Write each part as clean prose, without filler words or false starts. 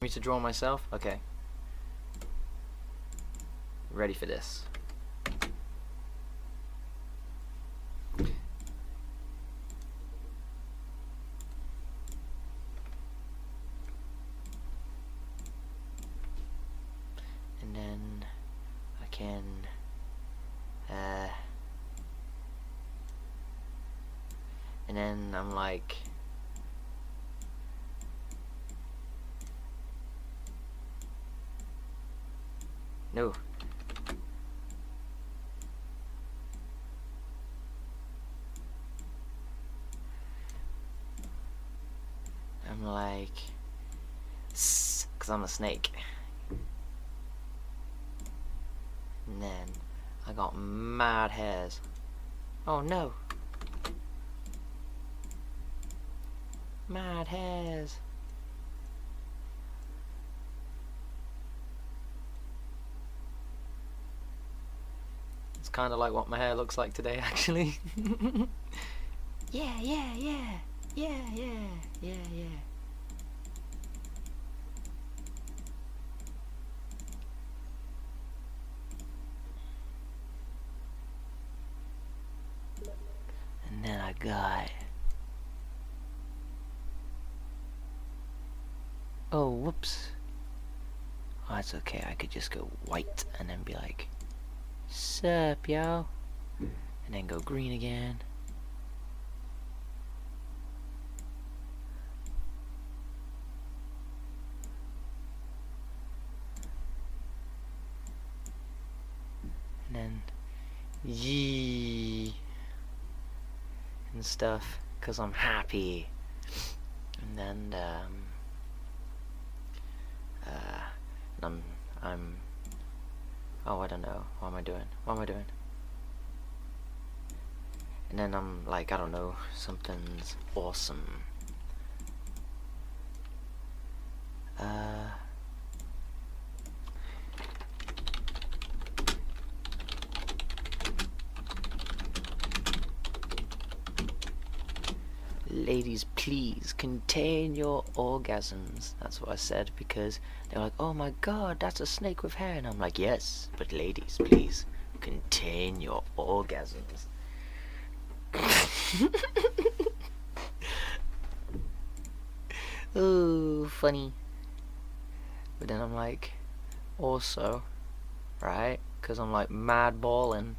Me to draw myself? Okay. Ready for this. And then I can and then I'm like, no. I'm like, because I'm a snake. And then I got mad hairs. Oh no. Mad hairs. It's kind of like what my hair looks like today, actually. Yeah, yeah, yeah. Yeah, yeah, yeah, yeah. And then I got, oh, whoops. Oh, it's okay. I could just go white and then be like, sup, yo? And then go green again. And then, yee. And stuff, because I'm happy. And then, I'm, oh, I don't know, what am I doing, and then I'm like, I don't know, something's awesome. Ladies, please contain your orgasms. That's what I said, because they're like, oh my god, that's a snake with hair. And I'm like, yes, but ladies, please contain your orgasms. Ooh, funny. But then I'm like, also, right? Because I'm like mad balling.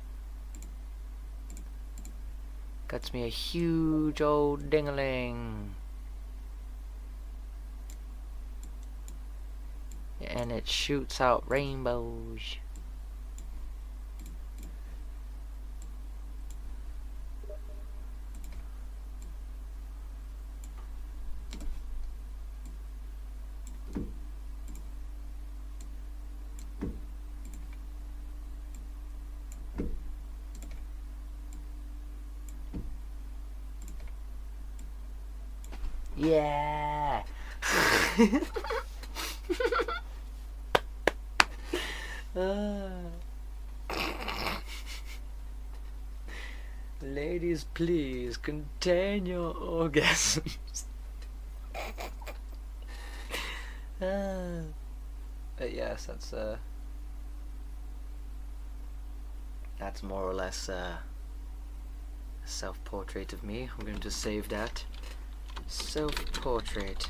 Gets me a huge old ding-a-ling. And it shoots out rainbows. Yeah. Ladies, please contain your orgasms. But yes, that's more or less a self-portrait of me. I'm going to save that. Self-portrait.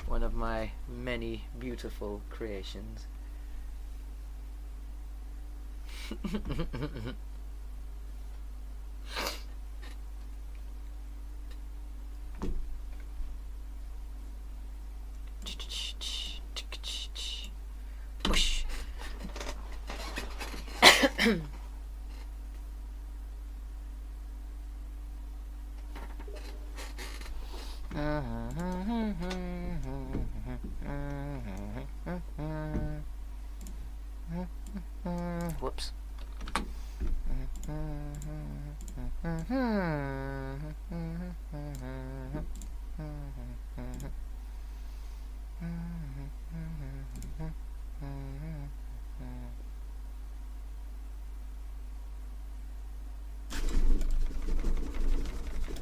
One of my many beautiful creations. Push. Whoops.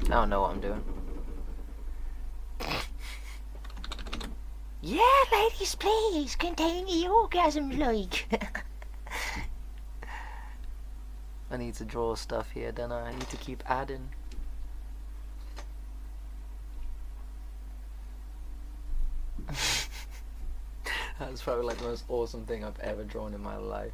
I don't know what I'm doing. Yeah, ladies, please contain your orgasm, like. I need to draw stuff here, don't I? I need to keep adding. That's probably like the most awesome thing I've ever drawn in my life.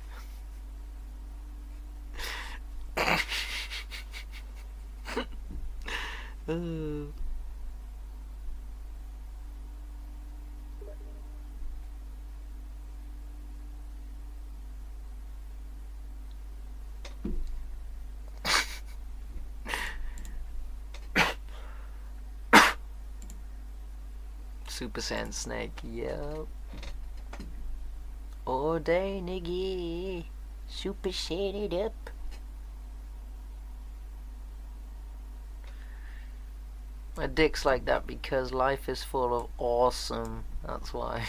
Super Saiyan Snake, yep. All day, nigga. Super shaded up. My dick's like that because life is full of awesome. That's why.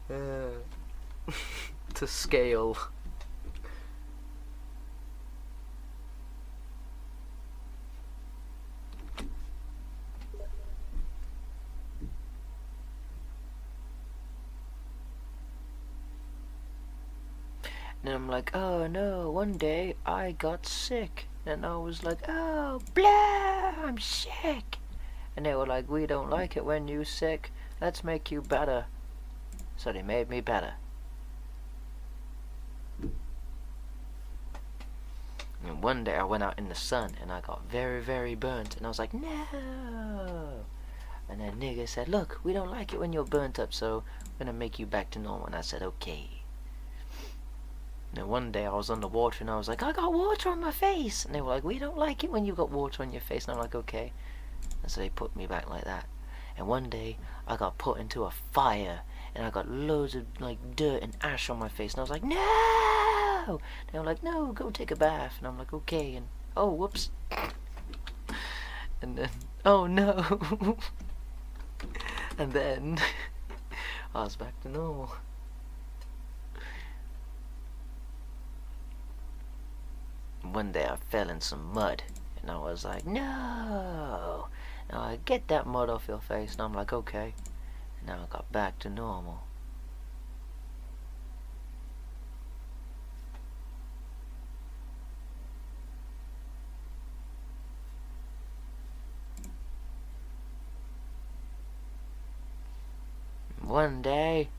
To scale. And I'm like, oh no, one day I got sick. And I was like, oh, blah, I'm sick. And they were like, we don't like it when you're sick. Let's make you better. So they made me better. And one day I went out in the sun and I got very, very burnt. And I was like, no. And then nigga said, look, we don't like it when you're burnt up, so we're gonna make you back to normal. And I said, okay. And then one day I was underwater and I was like, I got water on my face. And they were like, we don't like it when you got water on your face. And I'm like, okay. And so they put me back like that. And one day I got put into a fire and I got loads of like dirt and ash on my face. And I was like, no. And they were like, no, go take a bath. And I'm like, okay. And oh, whoops. And then, oh no. And then I was back to normal. One day I fell in some mud and I was like, no. Now I get that mud off your face. And I'm like, okay. And now I got back to normal. One day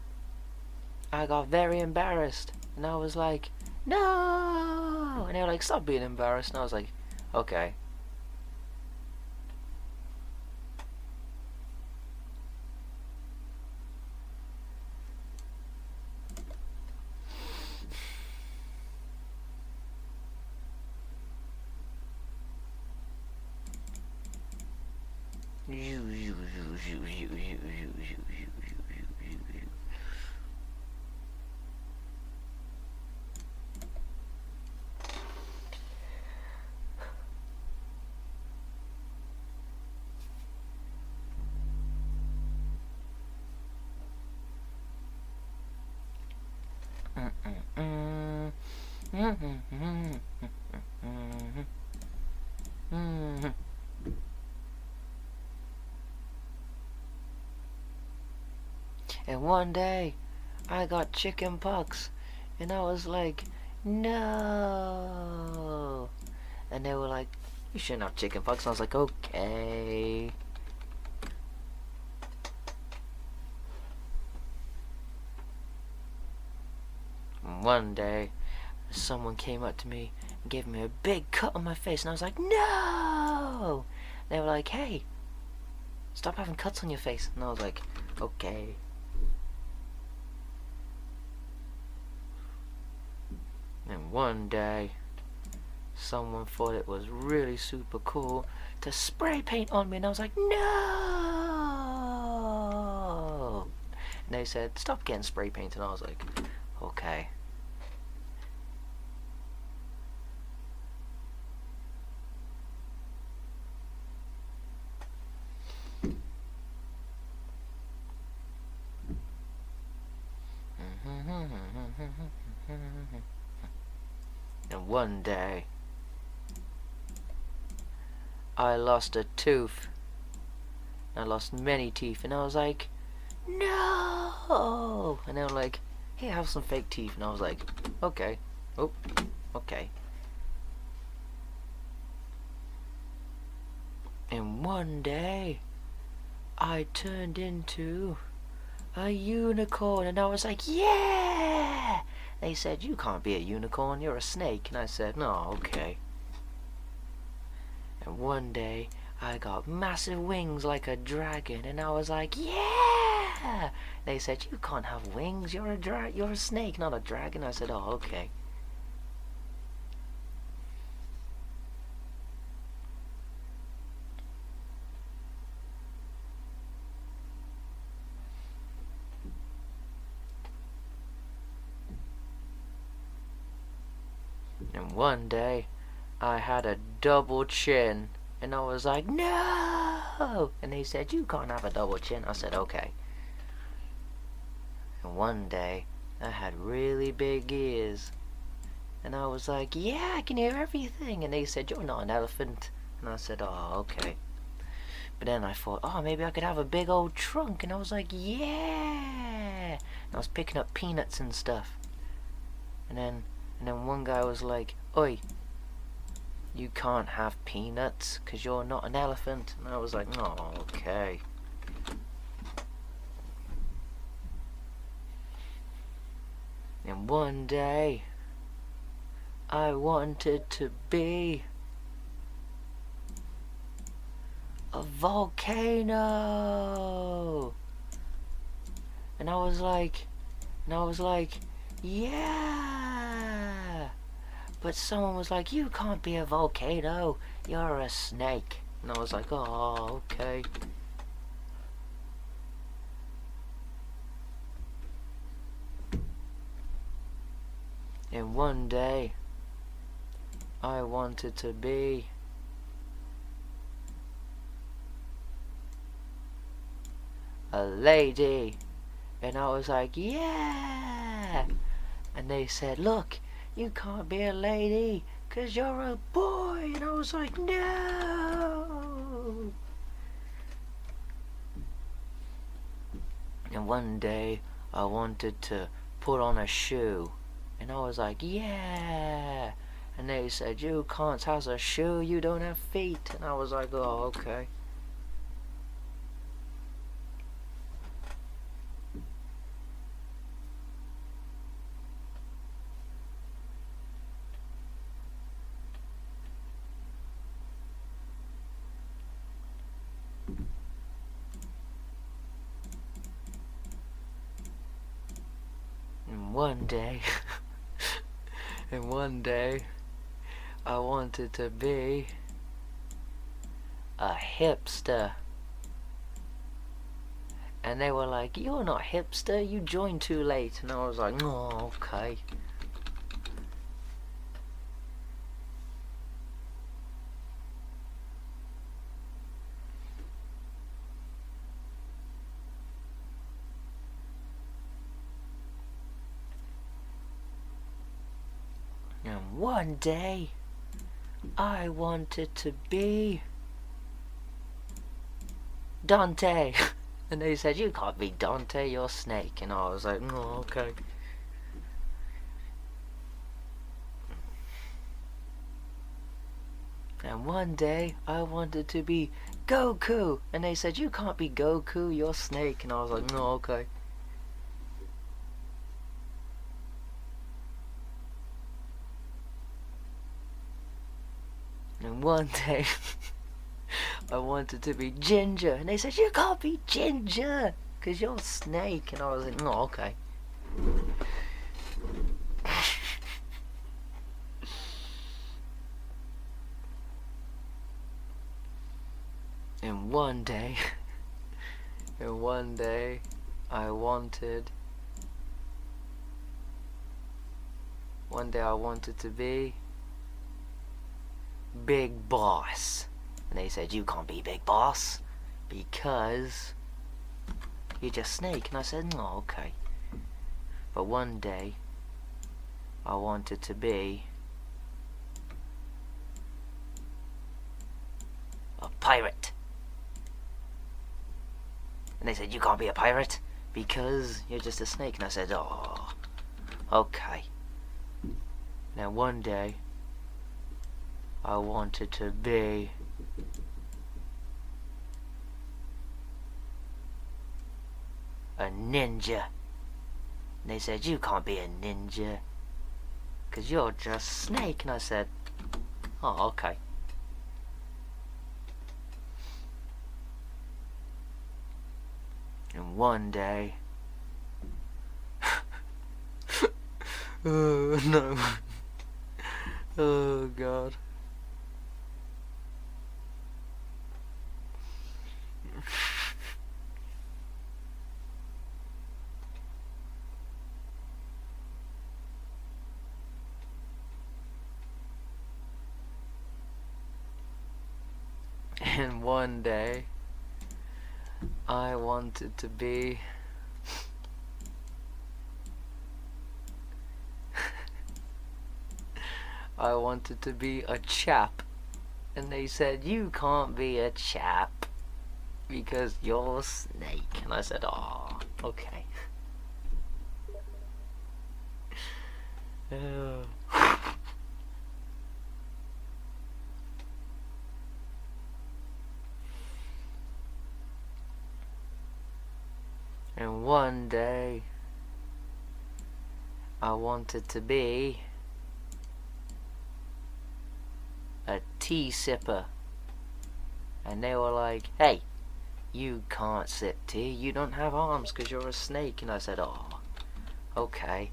I got very embarrassed and I was like, no. And they were like, stop being embarrassed. And I was like, okay. And one day I got chicken pox and I was like, no. And they were like, you shouldn't have chicken pox. And I was like, okay. And one day someone came up to me and gave me a big cut on my face and I was like, no. And they were like, hey, stop having cuts on your face. And I was like, okay. And one day someone thought it was really super cool to spray paint on me and I was like, no. And they said, stop getting spray paint. And I was like, okay. And one day I lost a tooth. I lost many teeth, and I was like, no! And they were like, hey, have some fake teeth. And I was like, okay. Oh, okay. And one day, I turned into a unicorn, and I was like, yeah! They said, you can't be a unicorn, you're a snake. And I said, no, okay. And one day, I got massive wings like a dragon, and I was like, yeah! They said, you can't have wings, you're a snake, not a dragon. I said, oh, okay. And one day, I had a double chin, and I was like, no! And they said, you can't have a double chin. I said, okay. And one day, I had really big ears, and I was like, yeah, I can hear everything. And they said, you're not an elephant. And I said, oh, okay. But then I thought, oh, maybe I could have a big old trunk. And I was like, yeah! And I was picking up peanuts and stuff. And then one guy was like, oi, you can't have peanuts because you're not an elephant. And I was like, oh, okay. And one day, I wanted to be a volcano. And I was like, yeah. But someone was like, you can't be a volcano, you're a snake. And I was like, oh, okay. And one day, I wanted to be a lady. And I was like, yeah. And they said, look, you can't be a lady because you're a boy. And I was like, no. And one day, I wanted to put on a shoe. And I was like, yeah. And they said, you can't have a shoe, you don't have feet. And I was like, oh, okay. And one day, I wanted to be a hipster. And they were like, you're not hipster, you joined too late. And I was like, oh, okay. And one day, I wanted to be Dante. And they said, you can't be Dante, you're Snake. And I was like, oh, okay. And one day, I wanted to be Goku. And they said, you can't be Goku, you're Snake. And I was like, no, okay. And one day, I wanted to be Ginger. And they said, you can't be Ginger, because you're Snake. And I was like, no, okay. And one day, I wanted to be Big Boss. And they said, you can't be Big Boss because you're just Snake. And I said, no, okay. But one day, I wanted to be pirate. And they said, you can't be a pirate because you're just a snake. And I said, oh, okay. Now one day, I wanted to be a ninja. And they said, you can't be a ninja because you're just snake. And I said, oh, okay. And one day, oh no, oh god. And one day, I wanted to be I wanted to be a chap, and they said, you can't be a chap because you're a snake. And I said, oh, okay. And one day, I wanted to be a tea sipper. And they were like, hey, you can't sip tea, you don't have arms because you're a snake. And I said, oh, okay.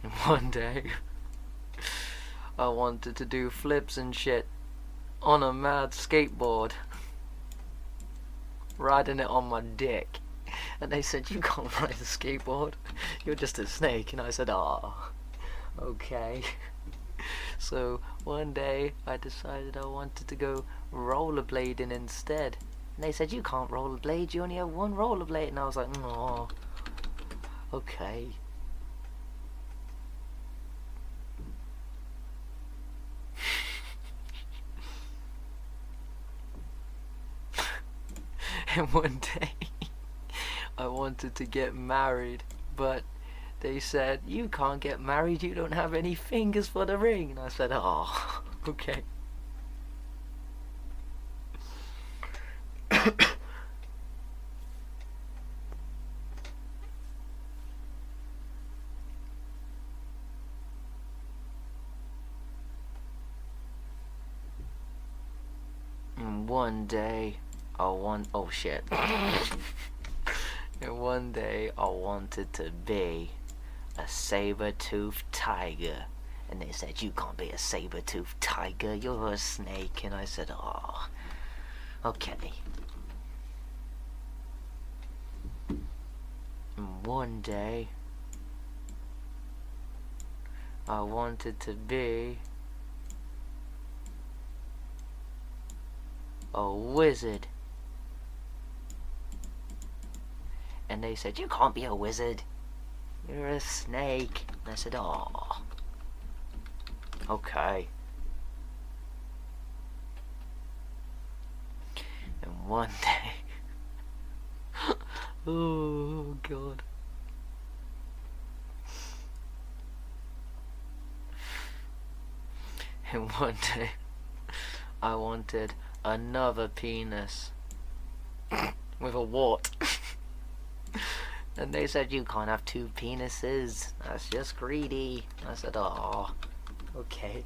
And one day, I wanted to do flips and shit on a mad skateboard, riding it on my dick. And they said, you can't ride a skateboard, you're just a snake. And I said, oh, okay. So one day I decided I wanted to go rollerblading instead. And they said, you can't rollerblade, you only have one rollerblade. And I was like, oh, okay. And one day, I wanted to get married, but they said, you can't get married, you don't have any fingers for the ring. And I said, oh, okay. And one day, oh shit. And one day I wanted to be a saber-toothed tiger. And they said, you can't be a saber-toothed tiger, you're a snake. And I said, oh, okay. And one day I wanted to be a wizard. And they said, you can't be a wizard, you're a snake. And I said, oh, okay. And one day, oh god. And one day, I wanted another penis with a wart. And they said, you can't have two penises, that's just greedy. I said, oh, okay.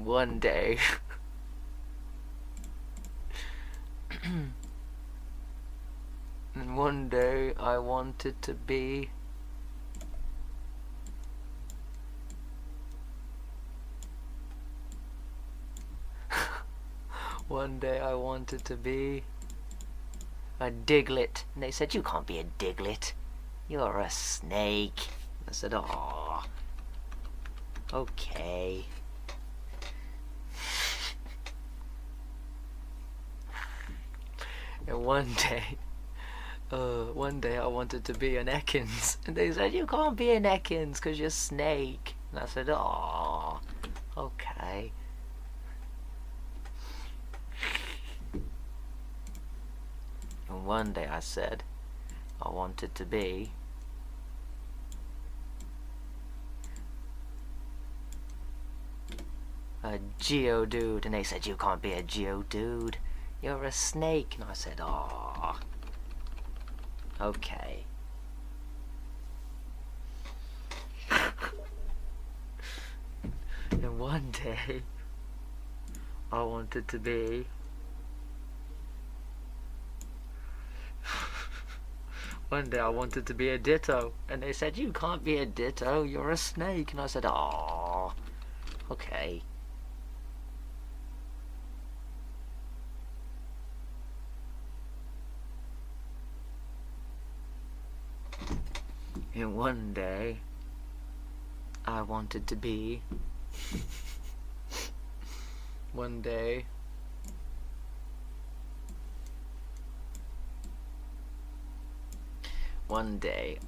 one day and one day I wanted to be one day I wanted to be a Diglett, and they said, you can't be a Diglett, you're a snake. I said, oh, okay. And one day I wanted to be an Ekans, and they said, you can't be an Ekans because you're snake. And I said, oh, okay. And one day I said I wanted to be a Geodude, and they said, you can't be a Geodude, you're a snake. And I said, oh, okay. And one day I wanted to be one day I wanted to be a Ditto, and they said, you can't be a Ditto, you're a snake. And I said, oh, okay. And one day I wanted to be one day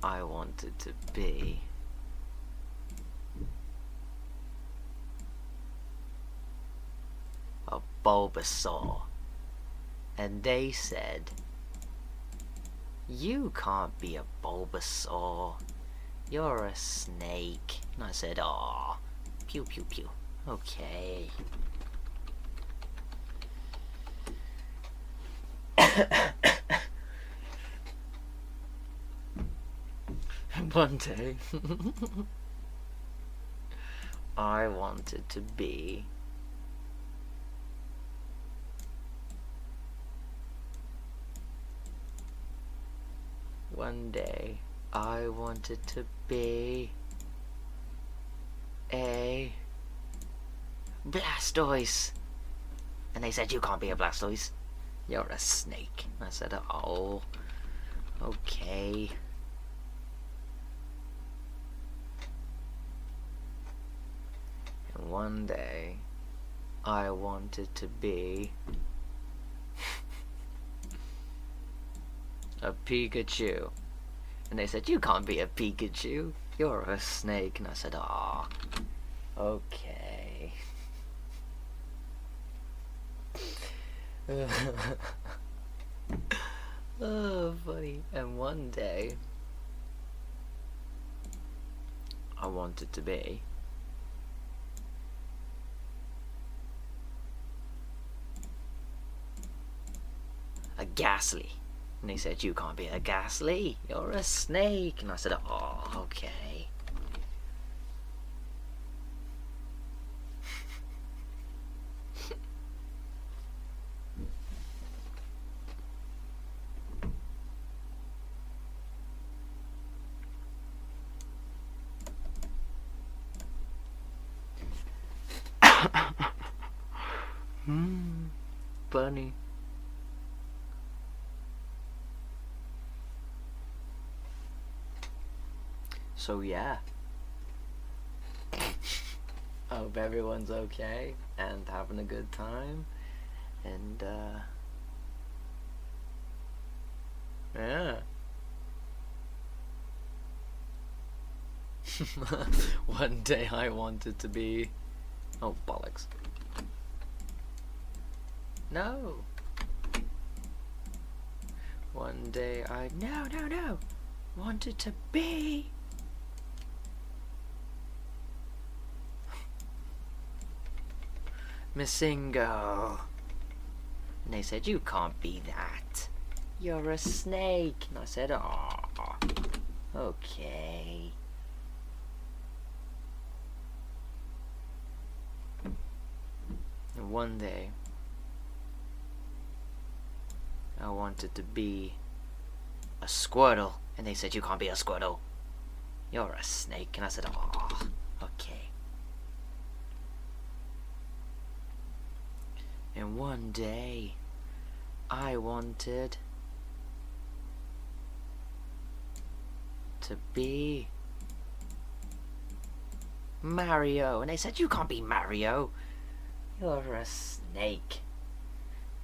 I wanted to be a Bulbasaur, and they said, you can't be a Bulbasaur, you're a snake. And I said, aw, pew pew pew, okay. One day I wanted to be one day I wanted to be a Blastoise, and they said, you can't be a Blastoise, you're a snake. And I said, oh, okay. And one day I wanted to be a Pikachu, and they said, you can't be a Pikachu, you're a snake. And I said, ah, okay. Oh, funny. And one day I wanted to be a Ghastly, and they said, you can't be a Ghastly, you're a snake. And I said, oh, okay. Funny. So yeah, I hope everyone's okay and having a good time, and yeah. One day I wanted to be, oh bollocks, no. One day I no wanted to be Missingo, and they said, you can't be that, you're a snake. And I said, oh, okay. And one day I wanted to be a squirtle, and they said, you can't be a squirtle, you're a snake. And I said, oh, okay. And one day I wanted to be Mario, and they said, you can't be Mario, you're a snake.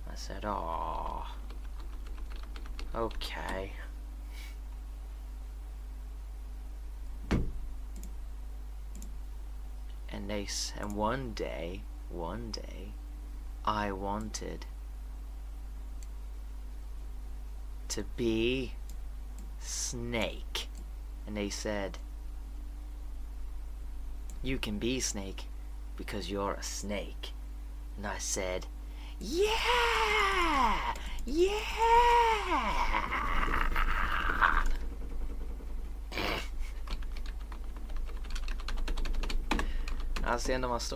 And I said, oh, okay. And one day I wanted to be Snake, and they said, you can be Snake because you're a snake. And I said, yeah, yeah. That's the end of my story.